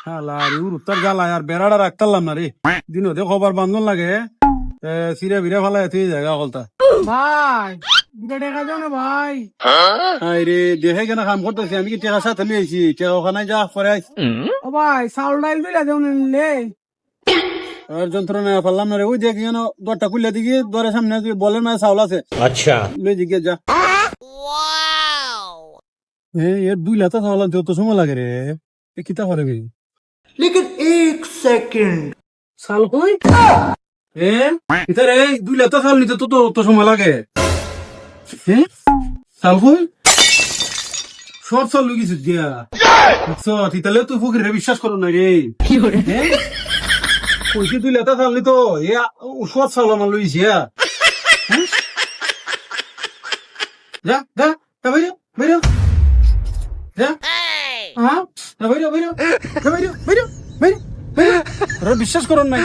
হালার ইউর উত্তর জ্বালা আর বেড়াটা রাখতাম না রে দিন ওদের খবর বান্ধন লাগে সিরে বিরে ফালা এত জায়গা হলতা ভাই দুটো টাকা দাও না ভাই। আই রে দেখে কেন কাম করতেছি আমি কি টেকা সাথে লিয়েছি টেকা ওখানে যা পরে ও ভাই চাউল ডাইল দুইটা দেও নিলে। আর যন্ত্রণা পারলাম না রে ওই দেখি যেন দরটা খুলে দিকে দরের সামনে বলেন না চাউল আছে अच्छा লই জিজ্ঞেস যা এর 2 লাতা চাউল আনতে তো সময় লাগে রে এ কিতা করে বে लेकिन एक सेकंड চাল কই? এ কিতা রে 2 লাতা চাউল নিতে তো সময় লাগে চাউল কই সব চাউল লই গেছিস দিয়া বুঝছো তিতালে তুই ফকিরে বিশ্বাস করো না রে কইছি 2 লাতা চাউল নিতো এ সব চাউল আমার লইছি যা যা যা বাইরে বাইরে যা হ্যাঁ যা বাইরে বাইরে যা বাইরে বাইরে বাইরে বাইরে তোরা বিশ্বাস করুন নাই